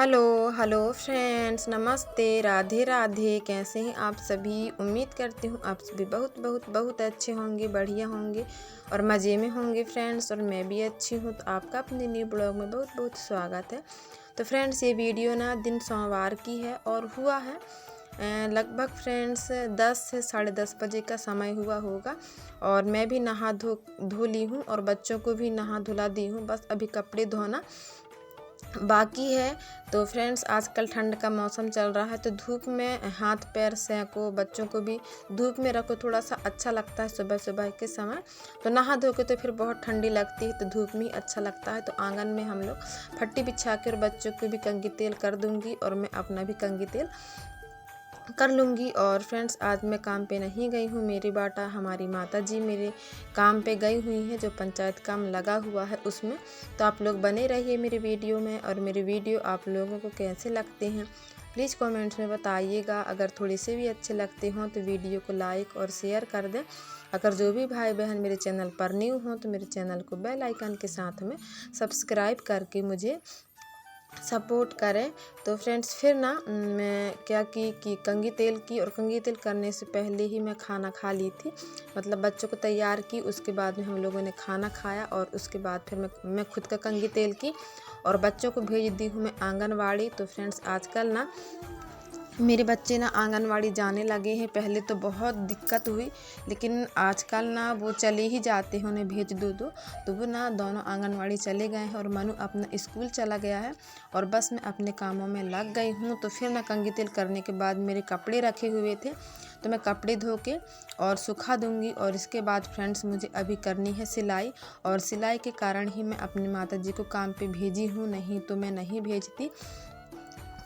Hello hello friends, नमस्ते, राधे राधे। कैसे हैं आप सभी? उम्मीद करती हूँ आप सभी बहुत बहुत बहुत अच्छे होंगे, बढ़िया होंगे और मज़े में होंगे फ्रेंड्स। और मैं भी अच्छी हूँ। तो आपका अपने न्यू ब्लॉग में बहुत बहुत स्वागत है। तो फ्रेंड्स, ये वीडियो ना दिन सोमवार की है और हुआ है लगभग फ्रेंड्स 10 से 10:30 बजे का समय हुआ होगा। और मैं भी नहा धो ली हूँ और बच्चों को भी नहा धुला दी हूँ। बस अभी कपड़े धोना बाकी है। तो फ्रेंड्स, आजकल ठंड का मौसम चल रहा है, तो धूप में हाथ पैर सेको, बच्चों को भी धूप में रखो, थोड़ा सा अच्छा लगता है सुबह सुबह के समय। तो नहा धो के तो फिर बहुत ठंडी लगती है, तो धूप में ही अच्छा लगता है। तो आंगन में हम लोग फट्टी बिछा के और बच्चों को भी कंघी तेल कर दूंगी और मैं अपना भी कंघी तेल कर लूँगी। और फ्रेंड्स, आज मैं काम पे नहीं गई हूँ। मेरी बाटा हमारी माता जी मेरे काम पे गई हुई हैं, जो पंचायत काम लगा हुआ है उसमें। तो आप लोग बने रहिए मेरे वीडियो में। और मेरे वीडियो आप लोगों को कैसे लगते हैं प्लीज़ कमेंट्स में बताइएगा। अगर थोड़े से भी अच्छे लगते हों तो वीडियो को लाइक और शेयर कर दें। अगर जो भी भाई बहन मेरे चैनल पर न्यू हों तो मेरे चैनल को बेल आइकन के साथ में सब्सक्राइब करके मुझे सपोर्ट करें। तो फ्रेंड्स, फिर ना मैं क्या की कि कंघी तेल की, और कंघी तेल करने से पहले ही मैं खाना खा ली थी। मतलब बच्चों को तैयार की, उसके बाद में हम लोगों ने खाना खाया और उसके बाद फिर मैं खुद का कंघी तेल की और बच्चों को भेज दी हूँ मैं आंगनवाड़ी। तो फ्रेंड्स, आजकल ना मेरे बच्चे ना आंगनवाड़ी जाने लगे हैं। पहले तो बहुत दिक्कत हुई, लेकिन आजकल ना वो चले ही जाते हैं, उन्हें भेज दो तो वो ना दोनों आंगनवाड़ी चले गए हैं और मनु अपना स्कूल चला गया है और बस मैं अपने कामों में लग गई हूँ। तो फिर मैं कंघी तेल करने के बाद मेरे कपड़े रखे हुए थे, तो मैं कपड़े धो के और सुखा दूंगी। और इसके बाद फ्रेंड्स, मुझे अभी करनी है सिलाई, और सिलाई के कारण ही मैं अपनी माता जी को काम पे भेजी हूँ, नहीं तो मैं नहीं भेजती।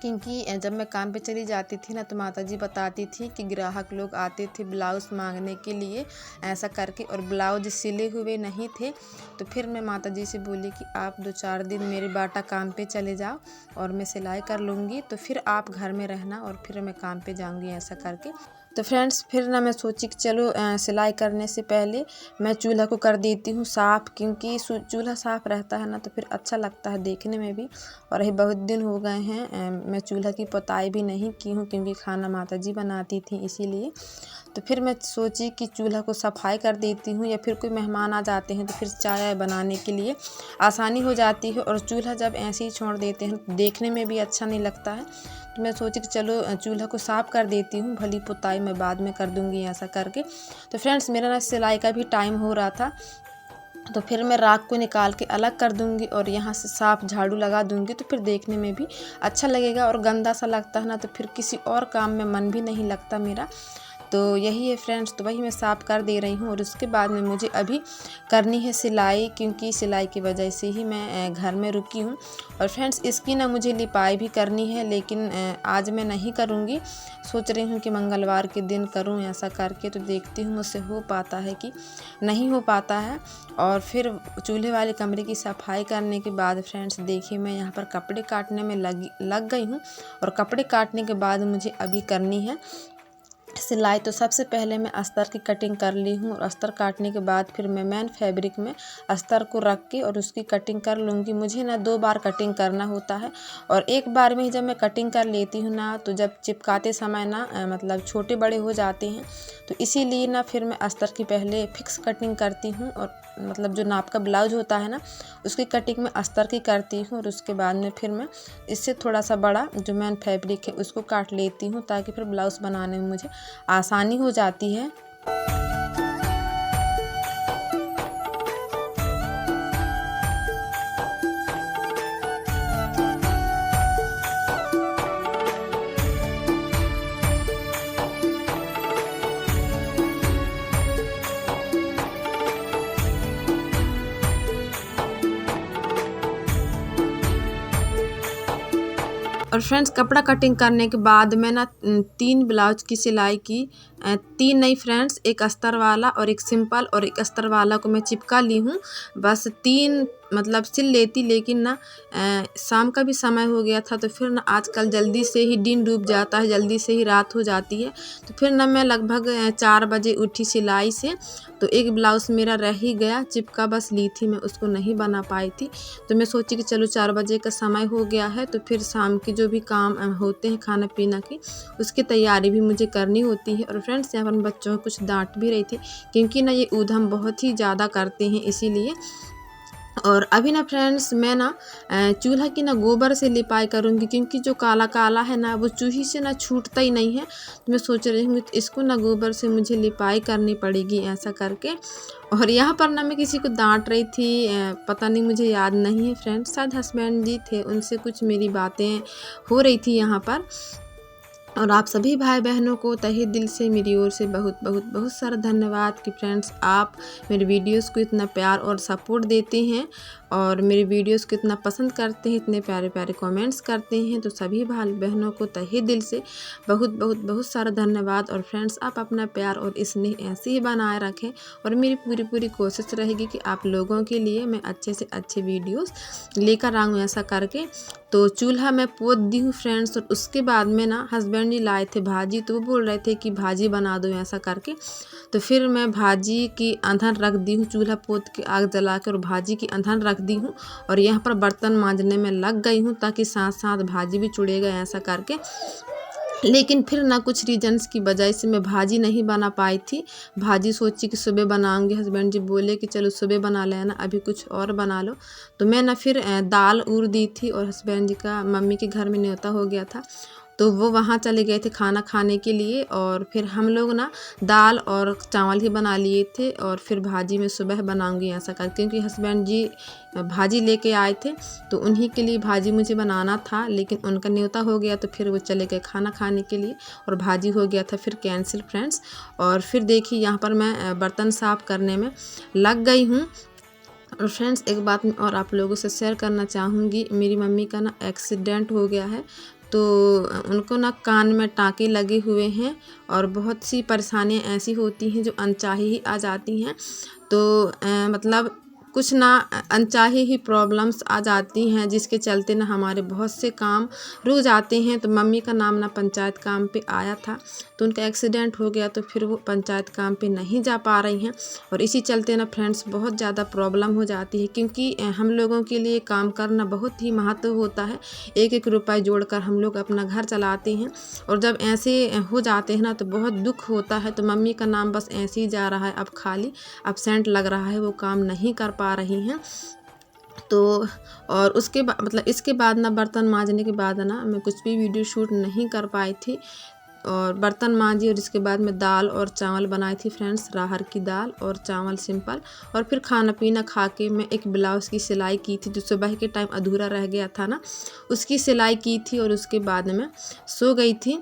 क्योंकि जब मैं काम पे चली जाती थी ना, तो माताजी बताती थी कि ग्राहक लोग आते थे ब्लाउज़ मांगने के लिए ऐसा करके, और ब्लाउज सिले हुए नहीं थे। तो फिर मैं माताजी से बोली कि आप 2-4 दिन मेरे बाटा काम पे चले जाओ और मैं सिलाई कर लूँगी, तो फिर आप घर में रहना और फिर मैं काम पे जाऊँगी ऐसा करके। तो फ्रेंड्स, फिर ना मैं सोची कि चलो सिलाई करने से पहले मैं चूल्हा को कर देती हूँ साफ़, क्योंकि चूल्हा साफ़ रहता है ना तो फिर अच्छा लगता है देखने में भी। और ये बहुत दिन हो गए हैं मैं चूल्हा की पुताई भी नहीं की हूँ, क्योंकि खाना माताजी बनाती थी इसीलिए। तो फिर मैं सोची कि चूल्हा को सफाई कर देती हूँ, या फिर कोई मेहमान आ जाते हैं तो फिर चाय बनाने के लिए आसानी हो जाती है। और चूल्हा जब ऐसे ही छोड़ देते हैं तो देखने में भी अच्छा नहीं लगता है। तो मैं सोची कि चलो चूल्हा को साफ़ कर देती हूँ, भली पुताई मैं बाद में कर दूँगी ऐसा करके। तो फ्रेंड्स, मेरा ना सिलाई का भी टाइम हो रहा था, तो फिर मैं राख को निकाल के अलग कर दूंगी और यहाँ से साफ झाड़ू लगा दूंगी, तो फिर देखने में भी अच्छा लगेगा। और गंदा सा लगता है ना तो फिर किसी और काम में मन भी नहीं लगता मेरा। तो यही है फ्रेंड्स, तो वही मैं साफ़ कर दे रही हूँ। और उसके बाद में मुझे अभी करनी है सिलाई, क्योंकि सिलाई की वजह से ही मैं घर में रुकी हूँ। और फ्रेंड्स, इसकी ना मुझे लिपाई भी करनी है, लेकिन आज मैं नहीं करूँगी। सोच रही हूँ कि मंगलवार के दिन करूँ ऐसा करके। तो देखती हूँ मुझसे हो पाता है कि नहीं हो पाता है। और फिर चूल्हे वाले कमरे की सफाई करने के बाद फ्रेंड्स, देखिए मैं यहाँ पर कपड़े काटने में लग गई हूँ। और कपड़े काटने के बाद मुझे अभी करनी है सिलाई। तो सबसे पहले मैं अस्तर की कटिंग कर ली हूँ, और अस्तर काटने के बाद फिर मैं मेन फैब्रिक में अस्तर को रख के और उसकी कटिंग कर लूँगी। मुझे ना 2 बार कटिंग करना होता है, और एक बार में ही जब मैं कटिंग कर लेती हूँ ना, तो जब चिपकाते समय ना मतलब छोटे बड़े हो जाते हैं। तो इसीलिए ना फिर मैं अस्तर की पहले फिक्स कटिंग करती हूँ, और मतलब जो नाप का ब्लाउज होता है ना उसकी कटिंग में अस्तर की करती हूँ। और उसके बाद में फिर मैं इससे थोड़ा सा बड़ा जो मेन फैब्रिक है उसको काट लेती हूँ, ताकि फिर ब्लाउज़ बनाने में मुझे आसानी हो जाती है। और फ्रेंड्स, कपड़ा कटिंग करने के बाद मैं ना 3 ब्लाउज की सिलाई की तीन नहीं फ्रेंड्स, एक अस्तर वाला और एक सिंपल और एक अस्तर वाला को मैं चिपका ली हूँ। बस 3 मतलब सिल लेती, लेकिन ना शाम का भी समय हो गया था, तो फिर ना आजकल जल्दी से ही दिन डूब जाता है, जल्दी से ही रात हो जाती है। तो फिर ना मैं लगभग 4 बजे उठी सिलाई से, तो एक ब्लाउज़ मेरा रह ही गया, चिपका बस ली थी मैं, उसको नहीं बना पाई थी। तो मैं सोची कि चलो 4 बजे का समय हो गया है, तो फिर शाम के जो भी काम होते हैं खाना पीना की, उसकी तैयारी भी मुझे करनी होती है। और फ्रेंड्स यहाँ पर मैं बच्चों को कुछ डांट भी रही थी, क्योंकि ना ये ऊधम बहुत ही ज़्यादा करते हैं इसीलिए। और अभी ना फ्रेंड्स मैं ना चूल्हा की ना गोबर से लिपाई करूँगी, क्योंकि जो काला काला है ना वो चूल्ही से ना छूटता ही नहीं है। तो मैं सोच रही हूँ इसको ना गोबर से मुझे लिपाई करनी पड़ेगी ऐसा करके। और यहाँ पर ना मैं किसी को डांट रही थी, पता नहीं, मुझे याद नहीं है फ्रेंड्स, शायद हस्बैंड जी थे, उनसे कुछ मेरी बातें हो रही थी यहाँ पर। और आप सभी भाई बहनों को तहे दिल से मेरी ओर से बहुत बहुत बहुत सारा धन्यवाद कि फ्रेंड्स आप मेरे वीडियोस को इतना प्यार और सपोर्ट देते हैं और मेरे वीडियोस को इतना पसंद करते हैं, इतने प्यारे प्यारे कमेंट्स करते हैं। तो सभी भाई बहनों को तहे दिल से बहुत बहुत बहुत सारा धन्यवाद। और फ्रेंड्स आप अपना प्यार और स्नेह ऐसे ही बनाए रखें, और मेरी पूरी पूरी कोशिश रहेगी कि आप लोगों के लिए मैं अच्छे से अच्छे वीडियोस लेकर आऊँ ऐसा करके। तो चूल्हा मैं पोत दी हूँ फ्रेंड्स। और उसके बाद में ना हस्बैंड जी लाए थे भाजी, तो वो बोल रहे थे कि भाजी बना दो ऐसा करके। तो फिर मैं भाजी की अंधन रख दी हूँ, चूल्हा पोत के आग जला कर भाजी की अंधन रख दी हूँ। और यहाँ पर बर्तन मांजने में लग गई हूँ, ताकि साथ साथ भाजी भी चुड़ेगा ऐसा करके। लेकिन फिर ना कुछ रीजन्स की वजह से मैं भाजी नहीं बना पाई थी। भाजी सोची कि सुबह बनाऊंगी, हस्बैंड जी बोले कि चलो सुबह बना लेना, अभी कुछ और बना लो। तो मैं ना फिर दाल उड़ दी थी, और हस्बैंड जी का मम्मी के घर में न्योता हो गया था, तो वो वहाँ चले गए थे खाना खाने के लिए। और फिर हम लोग ना दाल और चावल ही बना लिए थे, और फिर भाजी मैं सुबह बनाऊंगी ऐसा कर, क्योंकि हस्बैंड जी भाजी लेके आए थे, तो उन्हीं के लिए भाजी मुझे बनाना था। लेकिन उनका न्योता हो गया, तो फिर वो चले गए खाना खाने के लिए, और भाजी हो गया था फिर कैंसिल फ्रेंड्स। और फिर देखिए यहाँ पर मैं बर्तन साफ़ करने में लग गई हूँ। और फ्रेंड्स एक बात मैं और आप लोगों से शेयर करना चाहूँगी, मेरी मम्मी का ना एक्सीडेंट हो गया है, तो उनको ना कान में टाँके लगे हुए हैं, और बहुत सी परेशानियाँ ऐसी होती हैं जो अनचाही ही आ जाती हैं। तो मतलब कुछ ना अनचाही ही प्रॉब्लम्स आ जाती हैं, जिसके चलते ना हमारे बहुत से काम रुक जाते हैं। तो मम्मी का नाम ना पंचायत काम पे आया था, तो उनका एक्सीडेंट हो गया, तो फिर वो पंचायत काम पे नहीं जा पा रही हैं। और इसी चलते ना फ्रेंड्स बहुत ज़्यादा प्रॉब्लम हो जाती है, क्योंकि हम लोगों के लिए काम करना बहुत ही महत्व होता है। एक एक रुपये जोड़कर हम लोग अपना घर चलाते हैं, और जब ऐसे हो जाते हैं ना तो बहुत दुख होता है। तो मम्मी का नाम बस ऐसे ही जा रहा है, अब खाली एब्सेंट लग रहा है, वो काम नहीं कर पा रही हैं। तो और उसके बाद मतलब इसके बाद ना बर्तन मांजने के बाद ना मैं कुछ भी वीडियो शूट नहीं कर पाई थी। और बर्तन मांजी, और इसके बाद मैं दाल और चावल बनाई थी फ्रेंड्स, राहर की दाल और चावल सिंपल। और फिर खाना पीना खा के मैं एक ब्लाउज़ की सिलाई की थी, जो सुबह के टाइम अधूरा रह गया था ना, उसकी सिलाई की थी। और उसके बाद मैं सो गई थी।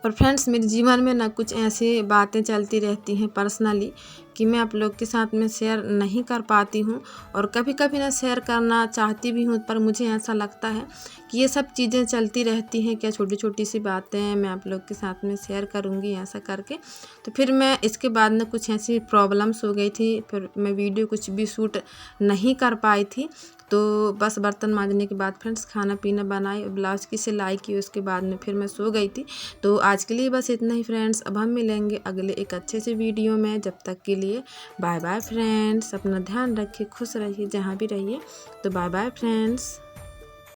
और फ्रेंड्स मेरे जीवन में ना कुछ ऐसी बातें चलती रहती हैं पर्सनली, कि मैं आप लोग के साथ में शेयर नहीं कर पाती हूँ, और कभी कभी ना शेयर करना चाहती भी हूँ, पर मुझे ऐसा लगता है कि ये सब चीज़ें चलती रहती हैं, क्या छोटी छोटी सी बातें मैं आप लोग के साथ में शेयर करूँगी ऐसा करके। तो फिर मैं इसके बाद ना कुछ ऐसी प्रॉब्लम्स हो गई थी, फिर मैं वीडियो कुछ भी शूट नहीं कर पाई थी। तो बस बर्तन मांजने के बाद फ्रेंड्स खाना पीना बनाई, ब्लाउज़ की सिलाई की, उसके बाद में फिर मैं सो गई थी। तो आज के लिए बस इतना ही फ्रेंड्स, अब हम मिलेंगे अगले एक अच्छे से वीडियो में। जब तक के लिए बाय बाय फ्रेंड्स, अपना ध्यान रखिए, खुश रहिए जहाँ भी रहिए। तो बाय बाय फ्रेंड्स।